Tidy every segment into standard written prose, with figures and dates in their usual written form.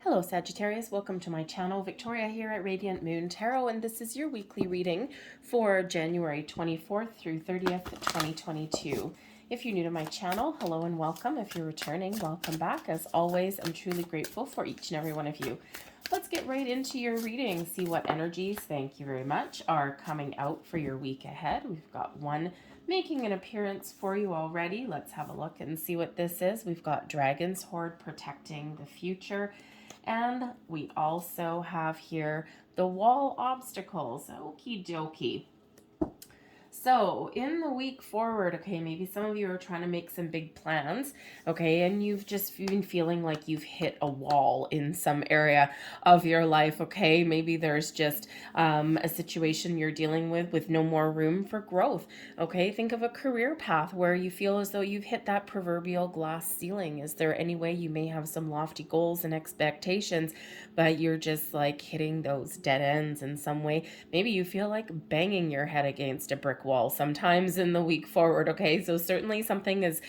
Hello Sagittarius, welcome to my channel. Victoria here at Radiant Moon Tarot, and this is your weekly reading for January 24th through 30th, 2022. If you're new to my channel, hello and welcome. If you're returning, welcome back. As always, I'm truly grateful for each and every one of you. Let's get right into your reading, see what energies, thank you very much, are coming out for your week ahead. We've got one making an appearance for you already. Let's have a look and see what this is. We've got Dragon's Horde protecting the future. And we also have here the wall obstacles. Okie dokie. So in the week forward, okay, maybe some of you are trying to make some big plans, okay, and you've just been feeling like you've hit a wall in some area of your life, okay? Maybe there's just a situation you're dealing with no more room for growth, okay? Think of a career path where you feel as though you've hit that proverbial glass ceiling. Is there any way you may have some lofty goals and expectations, but you're just like hitting those dead ends in some way? Maybe you feel like banging your head against a brick wall sometimes in the week forward, okay? So certainly something is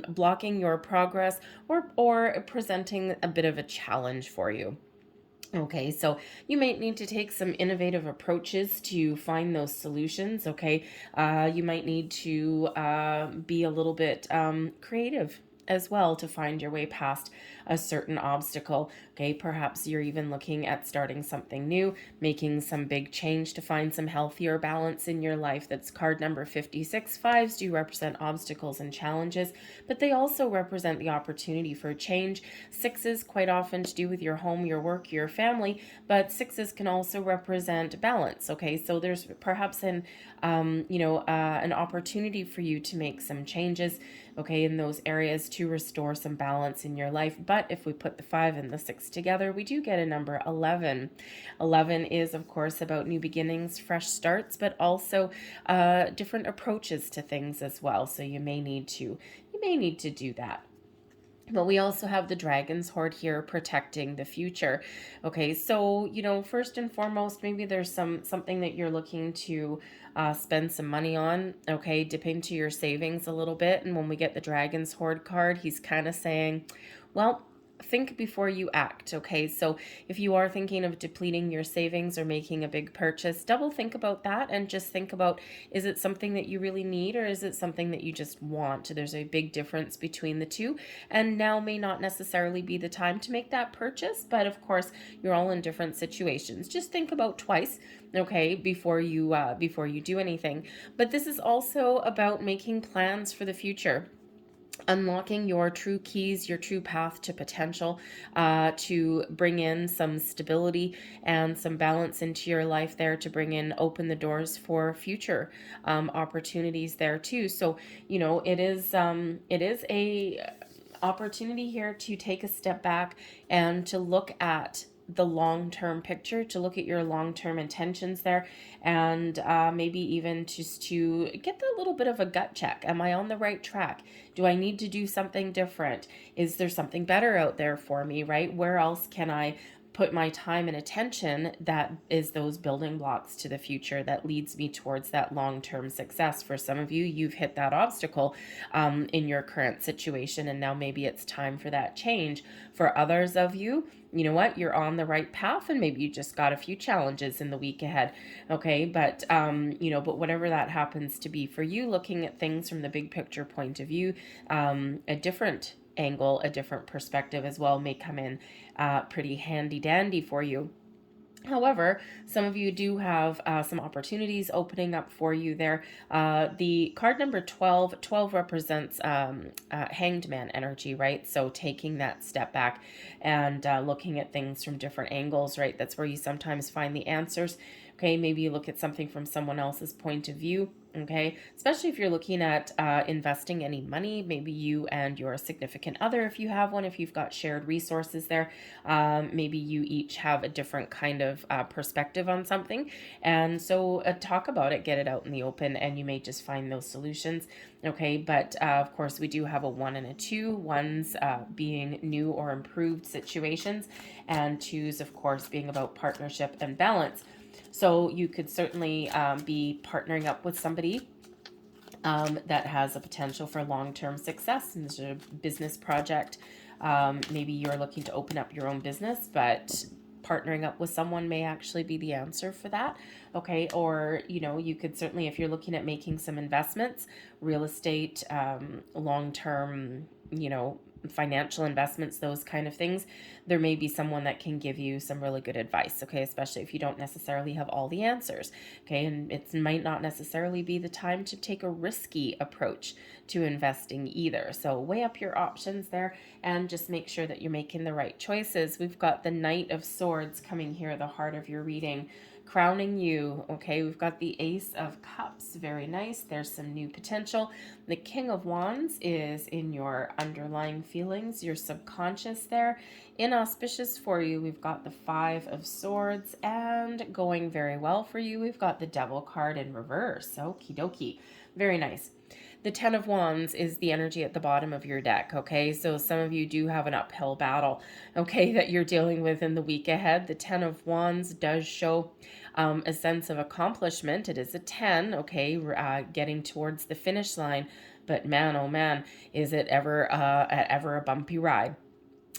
blocking your progress or presenting a bit of a challenge for you. Okay, so you might need to take some innovative approaches to find those solutions, okay? You might need to be a little bit creative as well to find your way past a certain obstacle. Okay, perhaps you're even looking at starting something new, making some big change to find some healthier balance in your life. That's card number 56. Fives do represent obstacles and challenges, but they also represent the opportunity for change. Sixes quite often to do with your home, your work, your family, but sixes can also represent balance. Okay, so there's perhaps an opportunity for you to make some changes, okay, in those areas to restore some balance in your life. But if we put the 5 and the 6 together, we do get a number 11. 11 is, of course, about new beginnings, fresh starts, but also different approaches to things as well. So you may need to do that. But we also have the Dragon's Horde here protecting the future. Okay, so, first and foremost, maybe there's something that you're looking to spend some money on, okay, dip into your savings a little bit. And when we get the Dragon's Horde card, he's kind of saying, well, think before you act, okay? So if you are thinking of depleting your savings or making a big purchase, double think about that and just think about, is it something that you really need or is it something that you just want? There's a big difference between the two, and now may not necessarily be the time to make that purchase, but of course you're all in different situations. Just think about twice, okay, before you do anything. But this is also about making plans for the future, unlocking your true keys, your true path to potential, to bring in some stability and some balance into your life there, to open the doors for future opportunities there too. So, it is a opportunity here to take a step back and to look at the long-term picture, to look at your long-term intentions there, and maybe even just to get that little bit of a gut check. Am I on the right track? Do I need to do something different? Is there something better out there for me, right? Where else can I put my time and attention that is those building blocks to the future that leads me towards that long-term success? For some of you, you've hit that obstacle in your current situation, and now maybe it's time for that change. For others of you, you know what, you're on the right path, and maybe you just got a few challenges in the week ahead, okay? But but whatever that happens to be for you, looking at things from the big picture point of view, a different angle, a different perspective as well may come in pretty handy dandy for you. However, some of you do have some opportunities opening up for you there. The card number 12 represents hanged man energy, right? So taking that step back and looking at things from different angles, right? That's where you sometimes find the answers. Okay, maybe you look at something from someone else's point of view. Okay, especially if you're looking at investing any money, maybe you and your significant other, if you have one, if you've got shared resources there, maybe you each have a different kind of perspective on something. And so talk about it, get it out in the open, and you may just find those solutions. Okay, but of course we do have a 1 and a 2, ones being new or improved situations, and 2s, of course, being about partnership and balance. So you could certainly be partnering up with somebody that has a potential for long-term success, and there's a business project Maybe you're looking to open up your own business, but partnering up with someone may actually be the answer for that. Okay. Or, you know, you could certainly, if you're looking at making some investments, real estate, long-term, you know, financial investments, those kind of things, there may be someone that can give you some really good advice. Okay. Especially if you don't necessarily have all the answers. Okay. And it might not necessarily be the time to take a risky approach to investing either. So weigh up your options there and just make sure that you're making the right choices. We've got the Knight of Swords coming here, the heart of your reading, crowning you. Okay, we've got the Ace of Cups. Very nice. There's some new potential. The King of Wands is in your underlying feelings, your subconscious there. Inauspicious for you, we've got the Five of Swords, and going very well for you, we've got the Devil card in reverse. Okie dokie. Very nice. The Ten of Wands is the energy at the bottom of your deck, okay? So some of you do have an uphill battle, okay, that you're dealing with in the week ahead. The Ten of Wands does show a sense of accomplishment. It is a 10, okay, getting towards the finish line. But man, oh man, is it ever a bumpy ride.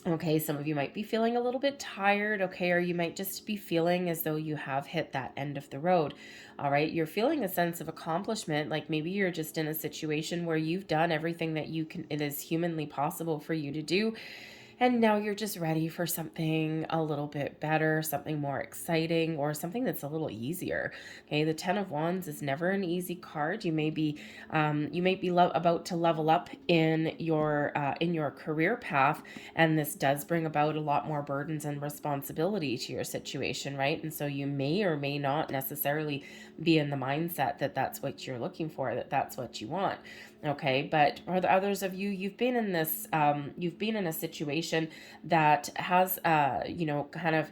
Okay, some of you might be feeling a little bit tired, okay, or you might just be feeling as though you have hit that end of the road. All right, you're feeling a sense of accomplishment, like maybe you're just in a situation where you've done everything that it is humanly possible for you to do. And now you're just ready for something a little bit better, something more exciting, or something that's a little easier. Okay, the Ten of Wands is never an easy card. You may be about to level up in your career path, and this does bring about a lot more burdens and responsibility to your situation, right? And so you may or may not necessarily be in the mindset that that's what you're looking for, that that's what you want. Okay, but for the others of you, you've been in a situation that has, kind of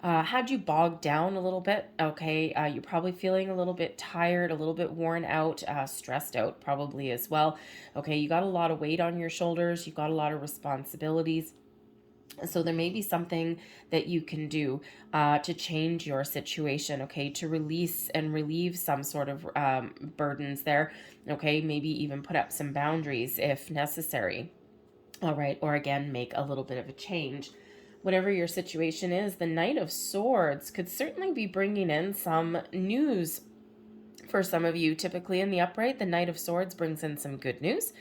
had you bogged down a little bit. Okay, you're probably feeling a little bit tired, a little bit worn out, stressed out probably as well. Okay, you got a lot of weight on your shoulders, you've got a lot of responsibilities. So there may be something that you can do to change your situation, okay, to release and relieve some sort of burdens there, okay, maybe even put up some boundaries if necessary, all right, or again, make a little bit of a change. Whatever your situation is, the Knight of Swords could certainly be bringing in some news for some of you. Typically in the upright, the Knight of Swords brings in some good news.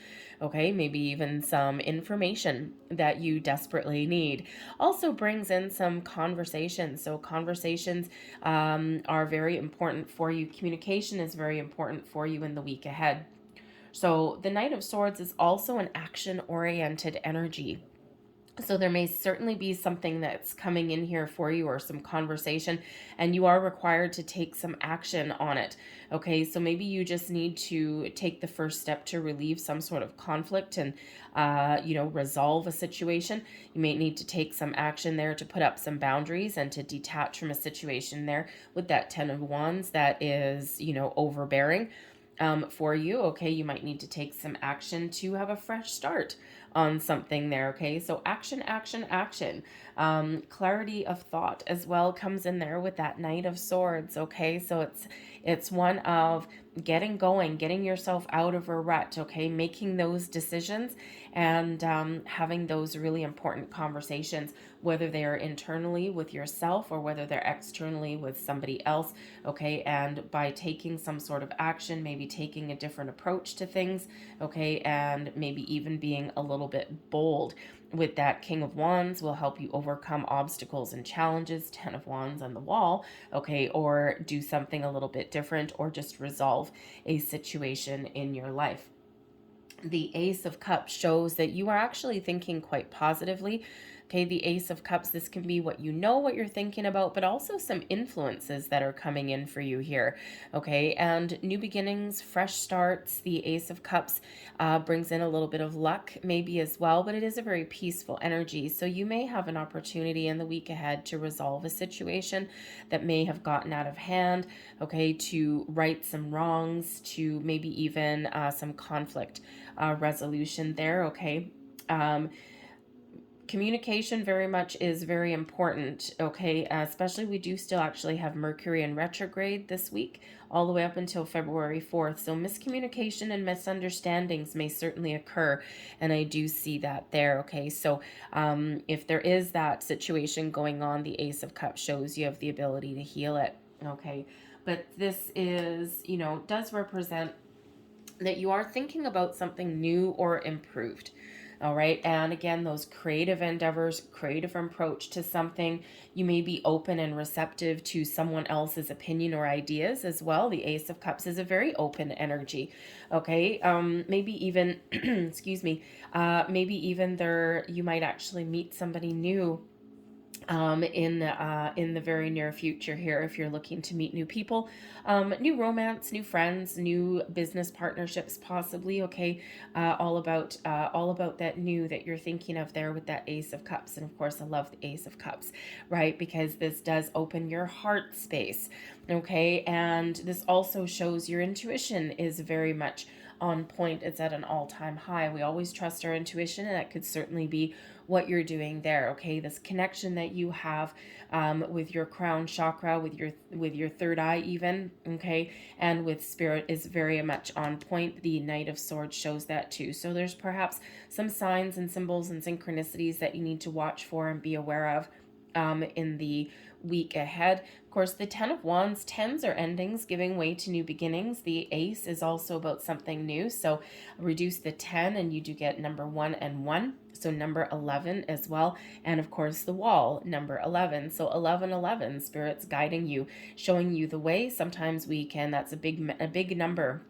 Okay, maybe even some information that you desperately need. Also brings in some conversations. So conversations are very important for you. Communication is very important for you in the week ahead. So the Knight of Swords is also an action-oriented energy. So there may certainly be something that's coming in here for you, or some conversation, and you are required to take some action on it. Okay, so maybe you just need to take the first step to relieve some sort of conflict and, resolve a situation. You may need to take some action there to put up some boundaries and to detach from a situation there with that Ten of Wands that is, overbearing for you. Okay, you might need to take some action to have a fresh start on something there. Okay, so action, action, action. Clarity of thought as well comes in there with that Knight of Swords. Okay, so it's one of getting going, getting yourself out of a rut. Okay, making those decisions and having those really important conversations, whether they are internally with yourself or whether they're externally with somebody else. Okay, and by taking some sort of action, maybe taking a different approach to things. Okay, and maybe even being a little bit bold with that King of Wands will help you overcome obstacles and challenges. Ten of Wands on the wall. Okay, or do something a little bit different, or just resolve a situation in your life. The Ace of Cups shows that you are actually thinking quite positively. Okay, the Ace of Cups, this can be what you're thinking about, but also some influences that are coming in for you here. Okay, and new beginnings, fresh starts. The Ace of Cups brings in a little bit of luck maybe as well, but it is a very peaceful energy. So you may have an opportunity in the week ahead to resolve a situation that may have gotten out of hand, okay, to right some wrongs, to maybe even some conflict resolution there, okay. Communication very much is very important, okay? Especially we do still actually have Mercury in retrograde this week, all the way up until February 4th. So miscommunication and misunderstandings may certainly occur, and I do see that there, okay? So if there is that situation going on, the Ace of Cups shows you have the ability to heal it, okay? But this is, you know, does represent that you are thinking about something new or improved. All right. And again, those creative endeavors, creative approach to something, you may be open and receptive to someone else's opinion or ideas as well. The Ace of Cups is a very open energy. Okay. Maybe even, excuse me, maybe even there, you might actually meet somebody new in the very near future here, if you're looking to meet new people, new romance, new friends, new business partnerships, possibly. Okay, all about that new that you're thinking of there with that Ace of Cups. And of course, I love the Ace of Cups, right? Because this does open your heart space. Okay, and this also shows your intuition is very much on point. It's at an all-time high. We always trust our intuition, and that could certainly be what you're doing there. Okay, this connection that you have with your crown chakra, with your third eye even, okay, and with spirit is very much on point. The Knight of Swords shows that too. So there's perhaps some signs and symbols and synchronicities that you need to watch for and be aware of in the week ahead. Of course, the Ten of Wands, tens are endings, giving way to new beginnings. The Ace is also about something new. So reduce the 10 and you do get number 1 and 1. So number 11 as well. And of course, the Wall, number 11. So 1111, Spirit's guiding you, showing you the way. Sometimes we can, that's a big number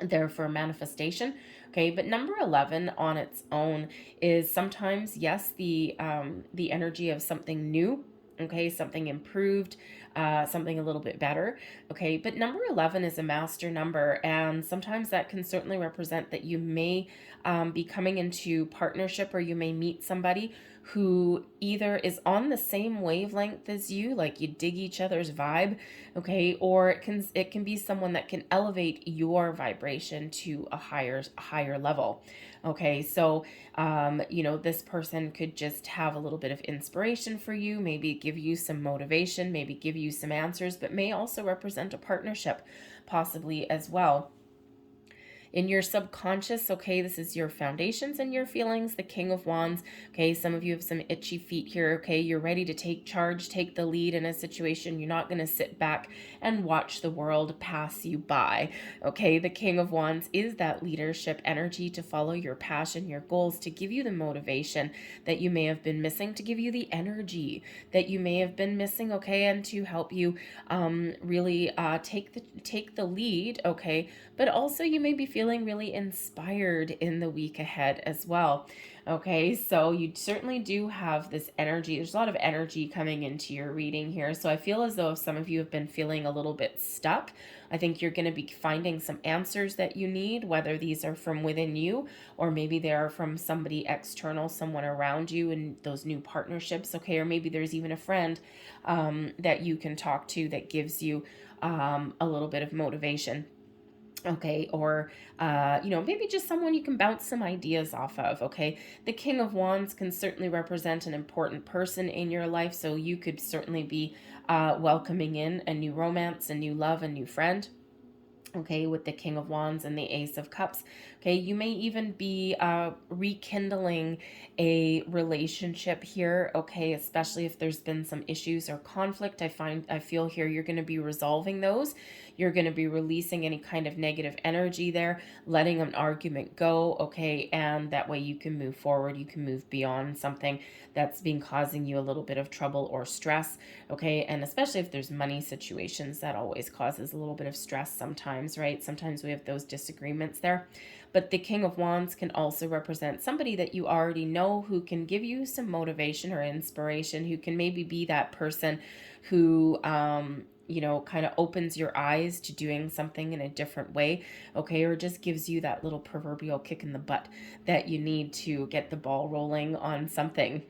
there for manifestation. Okay, but number 11 on its own is sometimes, yes, the energy of something new. Okay, something improved, something a little bit better. Okay, but number 11 is a master number, and sometimes that can certainly represent that you may be coming into partnership, or you may meet somebody who either is on the same wavelength as you, like you dig each other's vibe, okay, or it can be someone that can elevate your vibration to a higher level. Okay, so you know, this person could just have a little bit of inspiration for you, maybe give you some motivation, maybe give you some answers, but may also represent a partnership possibly as well. In your subconscious, okay, this is your foundations and your feelings, the King of Wands. Okay, some of you have some itchy feet here. Okay, you're ready to take charge, take the lead in a situation. You're not going to sit back and watch the world pass you by. Okay, the King of Wands is that leadership energy to follow your passion, your goals, to give you the motivation that you may have been missing, to give you the energy that you may have been missing, okay, and to help you really take the lead, okay, but also you may be feeling really inspired in the week ahead as well. Okay, so you certainly do have this energy. There's a lot of energy coming into your reading here. So I feel as though if some of you have been feeling a little bit stuck, I think you're going to be finding some answers that you need, whether these are from within you or maybe they are from somebody external, someone around you in those new partnerships. Okay, or maybe there's even a friend that you can talk to that gives you a little bit of motivation. Okay, or you know, maybe just someone you can bounce some ideas off of. Okay, the King of Wands can certainly represent an important person in your life, so you could certainly be welcoming in a new romance, a new love, a new friend. Okay, with the King of Wands and the Ace of Cups. Okay, you may even be rekindling a relationship here. Okay, especially if there's been some issues or conflict. I feel here you're going to be resolving those. You're going to be releasing any kind of negative energy there, letting an argument go. Okay, and that way you can move forward. You can move beyond something that's been causing you a little bit of trouble or stress. Okay, and especially if there's money situations, that always causes a little bit of stress sometimes, right? Sometimes we have those disagreements there. But the King of Wands can also represent somebody that you already know who can give you some motivation or inspiration, who can maybe be that person who you know, kind of opens your eyes to doing something in a different way, okay, or just gives you that little proverbial kick in the butt that you need to get the ball rolling on something.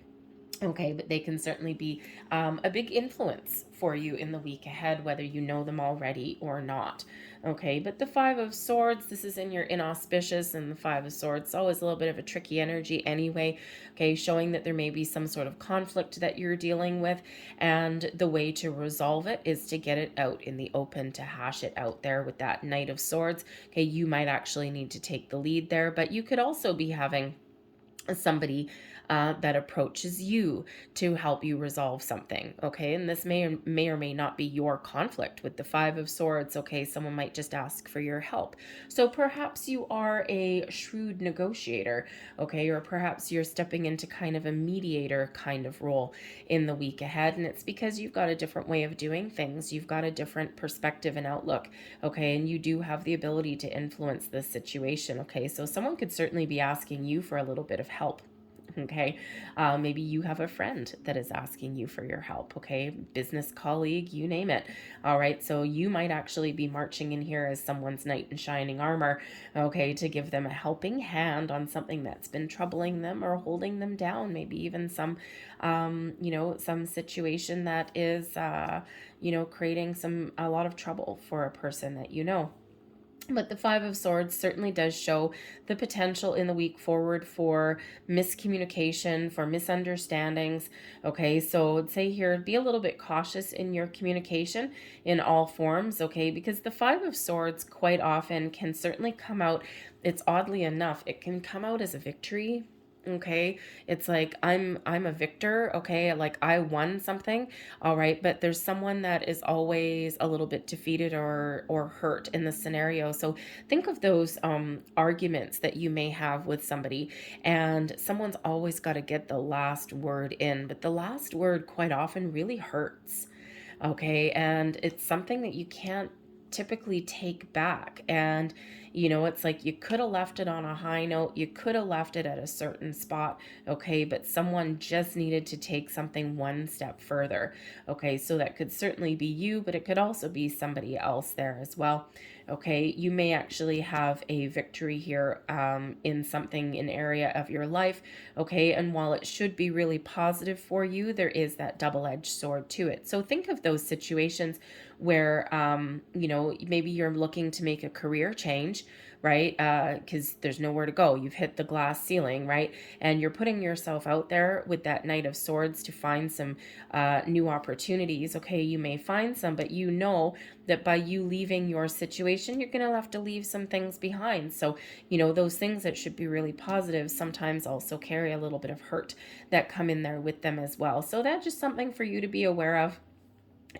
Okay, but they can certainly be a big influence for you in the week ahead, whether you know them already or not. Okay, but the Five of Swords, this is in your inauspicious, and the Five of Swords is always a little bit of a tricky energy anyway. Okay, showing that there may be some sort of conflict that you're dealing with, and the way to resolve it is to get it out in the open, to hash it out there with that Knight of Swords. Okay, you might actually need to take the lead there, but you could also be having somebody that approaches you to help you resolve something. Okay, and this may or may not be your conflict with the Five of Swords. Okay, someone might just ask for your help. So perhaps you are a shrewd negotiator. Okay, or perhaps you're stepping into kind of a mediator kind of role in the week ahead, and it's because you've got a different way of doing things. You've got a different perspective and outlook. Okay, and you do have the ability to influence this situation. Okay, so someone could certainly be asking you for a little bit of help. Okay, maybe you have a friend that is asking you for your help. Okay, business colleague, you name it. All right, so you might actually be marching in here as someone's knight in shining armor. Okay, to give them a helping hand on something that's been troubling them or holding them down. Maybe even some, some situation that is, creating a lot of trouble for a person that you know. But the Five of Swords certainly does show the potential in the week forward for miscommunication, for misunderstandings. Okay, so I'd say here, be a little bit cautious in your communication in all forms, okay, because the Five of Swords quite often can certainly come out, it's oddly enough, it can come out as a victory. Okay, it's like I'm a victor. Okay, like I won something. All right, but there's someone that is always a little bit defeated or hurt in the scenario. So think of those arguments that you may have with somebody, and someone's always got to get the last word in, but the last word quite often really hurts. Okay, and it's something that you can't typically take back. And it's like you could have left it on a high note, you could have left it at a certain spot. Okay, but someone just needed to take something one step further. Okay, so that could certainly be you, but it could also be somebody else there as well. Okay, you may actually have a victory here in something, an area of your life. Okay, and while it should be really positive for you, there is that double-edged sword to it. So think of those situations where, maybe you're looking to make a career change, right? Because there's nowhere to go. You've hit the glass ceiling, right? And you're putting yourself out there with that Knight of Swords to find some new opportunities. Okay, you may find some, but you know that by you leaving your situation, you're going to have to leave some things behind. So, those things that should be really positive sometimes also carry a little bit of hurt that come in there with them as well. So that's just something for you to be aware of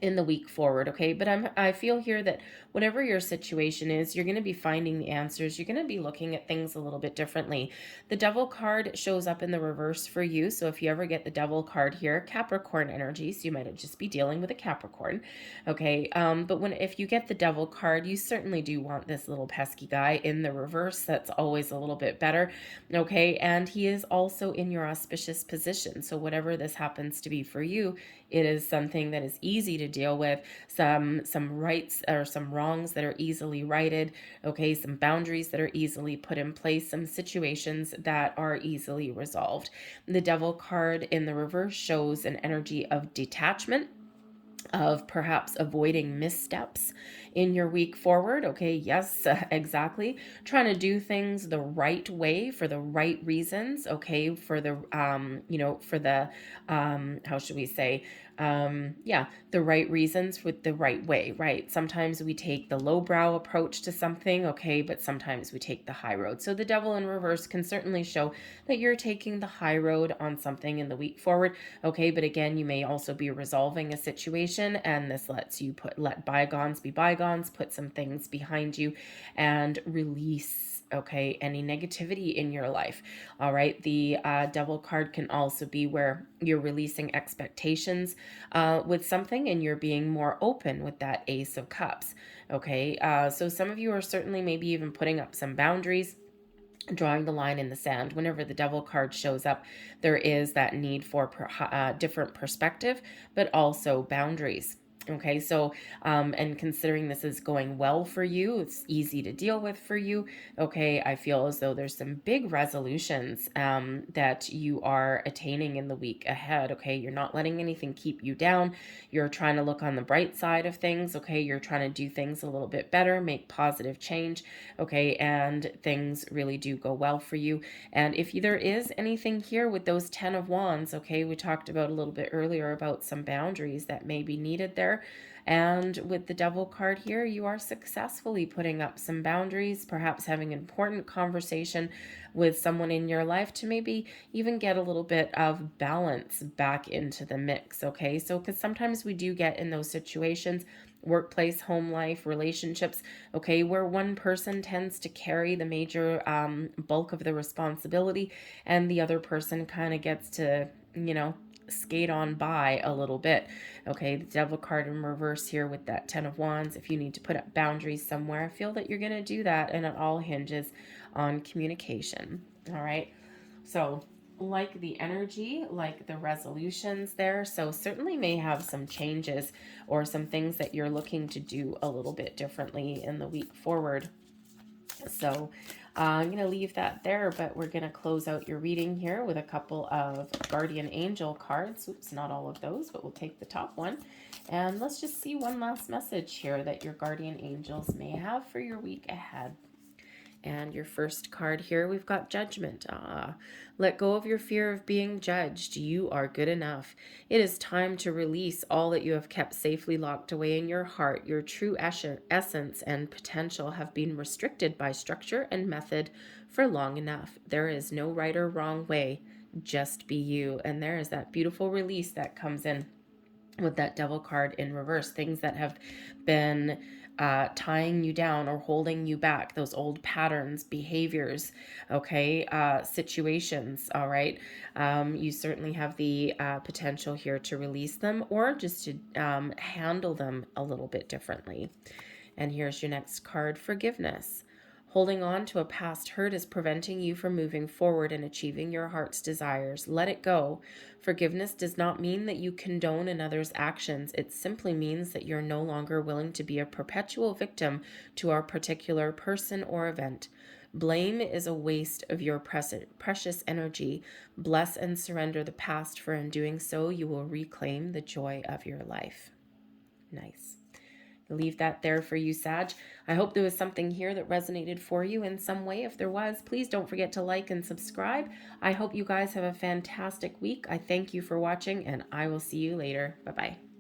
in the week forward. Okay, but I feel here that whatever your situation is, you're going to be finding the answers. You're going to be looking at things a little bit differently. The Devil card shows up in the reverse for you, so if you ever get the Devil card here, Capricorn energy, so you might just be dealing with a Capricorn. Okay, but if you get the Devil card, you certainly do want this little pesky guy in the reverse. That's always a little bit better. Okay, and he is also in your auspicious position, so whatever this happens to be for you, it is something that is easy to deal with, some rights or some wrongs that are easily righted. Okay, some boundaries that are easily put in place, some situations that are easily resolved. The Devil card in the reverse shows an energy of detachment, of perhaps avoiding missteps in your week forward. Okay, yes, exactly. Trying to do things the right way for the right reasons. Okay, for the how should we say, the right reasons with the right way, right? Sometimes we take the lowbrow approach to something, okay, but sometimes we take the high road. So the Devil in reverse can certainly show that you're taking the high road on something in the week forward, okay, but again, you may also be resolving a situation, and this lets you let bygones be bygones, put some things behind you, and release, okay, any negativity in your life. All right, the Devil card can also be where you're releasing expectations with something, and you're being more open with that Ace of Cups. Okay, so some of you are certainly maybe even putting up some boundaries, drawing the line in the sand. Whenever the Devil card shows up, there is that need for different perspective, but also boundaries. Okay, so, and considering this is going well for you, it's easy to deal with for you. Okay, I feel as though there's some big resolutions that you are attaining in the week ahead. Okay, you're not letting anything keep you down. You're trying to look on the bright side of things. Okay, you're trying to do things a little bit better, make positive change. Okay, and things really do go well for you. And if there is anything here with those 10 of Wands, okay, we talked about a little bit earlier about some boundaries that may be needed there. And with the Devil card here, you are successfully putting up some boundaries, perhaps having an important conversation with someone in your life to maybe even get a little bit of balance back into the mix, okay? So, because sometimes we do get in those situations, workplace, home life, relationships, okay, where one person tends to carry the major bulk of the responsibility and the other person kind of gets to, skate on by a little bit. Okay, the Devil card in reverse here with that 10 of Wands. If you need to put up boundaries somewhere, I feel that you're going to do that, and it all hinges on communication. All right, so like the energy, like the resolutions there, so certainly may have some changes or some things that you're looking to do a little bit differently in the week forward. So I'm going to leave that there, but we're going to close out your reading here with a couple of guardian angel cards. Oops, not all of those, but we'll take the top one. And let's just see one last message here that your guardian angels may have for your week ahead. And your first card here, we've got Judgment. Let go of your fear of being judged. You are good enough. It is time to release all that you have kept safely locked away in your heart. Your true essence and potential have been restricted by structure and method for long enough. There is no right or wrong way. Just be you. And there is that beautiful release that comes in with that Devil card in reverse. Things that have been tying you down or holding you back, those old patterns, behaviors, okay, situations, all right. You certainly have the potential here to release them or just to handle them a little bit differently. And here's your next card, Forgiveness. Holding on to a past hurt is preventing you from moving forward and achieving your heart's desires. Let it go. Forgiveness does not mean that you condone another's actions. It simply means that you're no longer willing to be a perpetual victim to a particular person or event. Blame is a waste of your precious energy. Bless and surrender the past, for in doing so, you will reclaim the joy of your life. Nice. Leave that there for you, Sag. I hope there was something here that resonated for you in some way. If there was, please don't forget to like and subscribe. I hope you guys have a fantastic week. I thank you for watching, and I will see you later. Bye-bye.